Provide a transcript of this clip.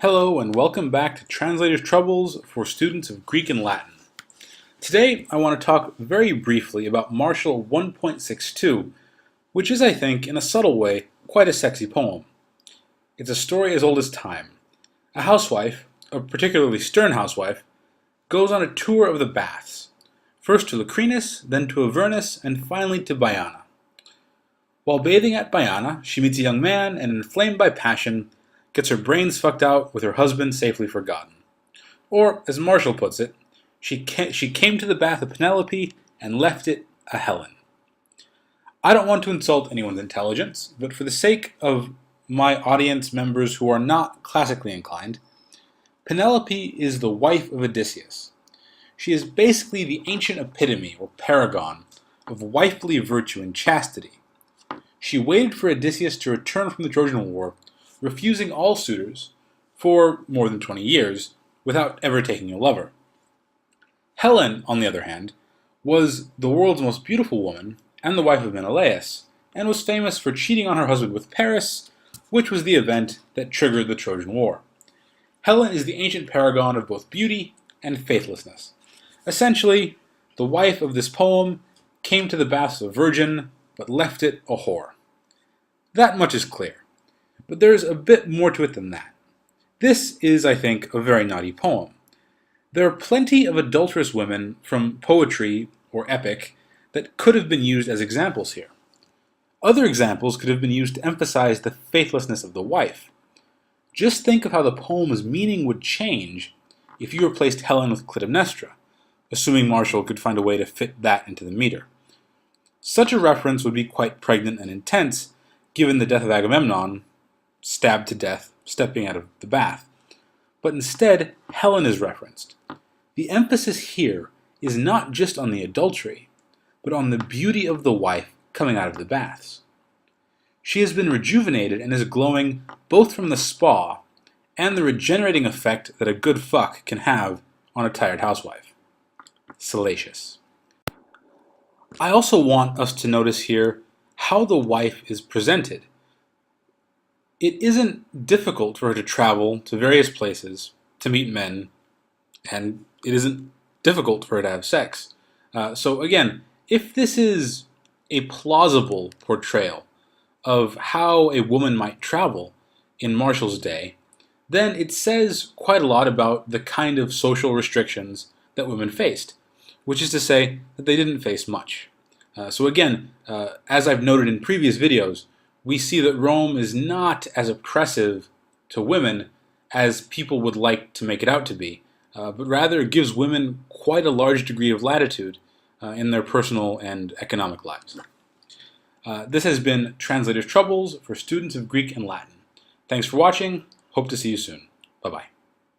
Hello and welcome back to Translator's Troubles for students of Greek and Latin. Today I want to talk very briefly about Martial 1.62, which is, I think, in a subtle way, quite a sexy poem. It's a story as old as time. A housewife, a particularly stern housewife, goes on a tour of the baths, first to Lacrinus, then to Avernus, and finally to Baiana. While bathing at Baiana, she meets a young man and, inflamed by passion, gets her brains fucked out with her husband safely forgotten. Or, as Martial puts it, she came to the bath of Penelope and left it a Helen. I don't want to insult anyone's intelligence, but for the sake of my audience members who are not classically inclined, Penelope is the wife of Odysseus. She is basically the ancient epitome or paragon of wifely virtue and chastity. She waited for Odysseus to return from the Trojan War, refusing all suitors for more than 20 years without ever taking a lover. Helen, on the other hand, was the world's most beautiful woman and the wife of Menelaus, and was famous for cheating on her husband with Paris, which was the event that triggered the Trojan War. Helen is the ancient paragon of both beauty and faithlessness. Essentially, the wife of this poem came to the baths a virgin, but left it a whore. That much is clear. But there's a bit more to it than that. This is, I think, a very naughty poem. There are plenty of adulterous women from poetry or epic that could have been used as examples here. Other examples could have been used to emphasize the faithlessness of the wife. Just think of how the poem's meaning would change if you replaced Helen with Clytemnestra, assuming Martial could find a way to fit that into the meter. Such a reference would be quite pregnant and intense, given the death of Agamemnon, stabbed to death, stepping out of the bath. But instead, Helen is referenced. The emphasis here is not just on the adultery, but on the beauty of the wife coming out of the baths. She has been rejuvenated and is glowing both from the spa and the regenerating effect that a good fuck can have on a tired housewife. Salacious. I also want us to notice here how the wife is presented. It isn't difficult for her to travel to various places to meet men, and it isn't difficult for her to have sex. So again, if this is a plausible portrayal of how a woman might travel in Martial's day, then it says quite a lot about the kind of social restrictions that women faced, which is to say that they didn't face much. So again, as I've noted in previous videos, we see that Rome is not as oppressive to women as people would like to make it out to be, but rather gives women quite a large degree of latitude in their personal and economic lives. This has been Translator's Troubles for students of Greek and Latin. Thanks for watching. Hope to see you soon. Bye-bye.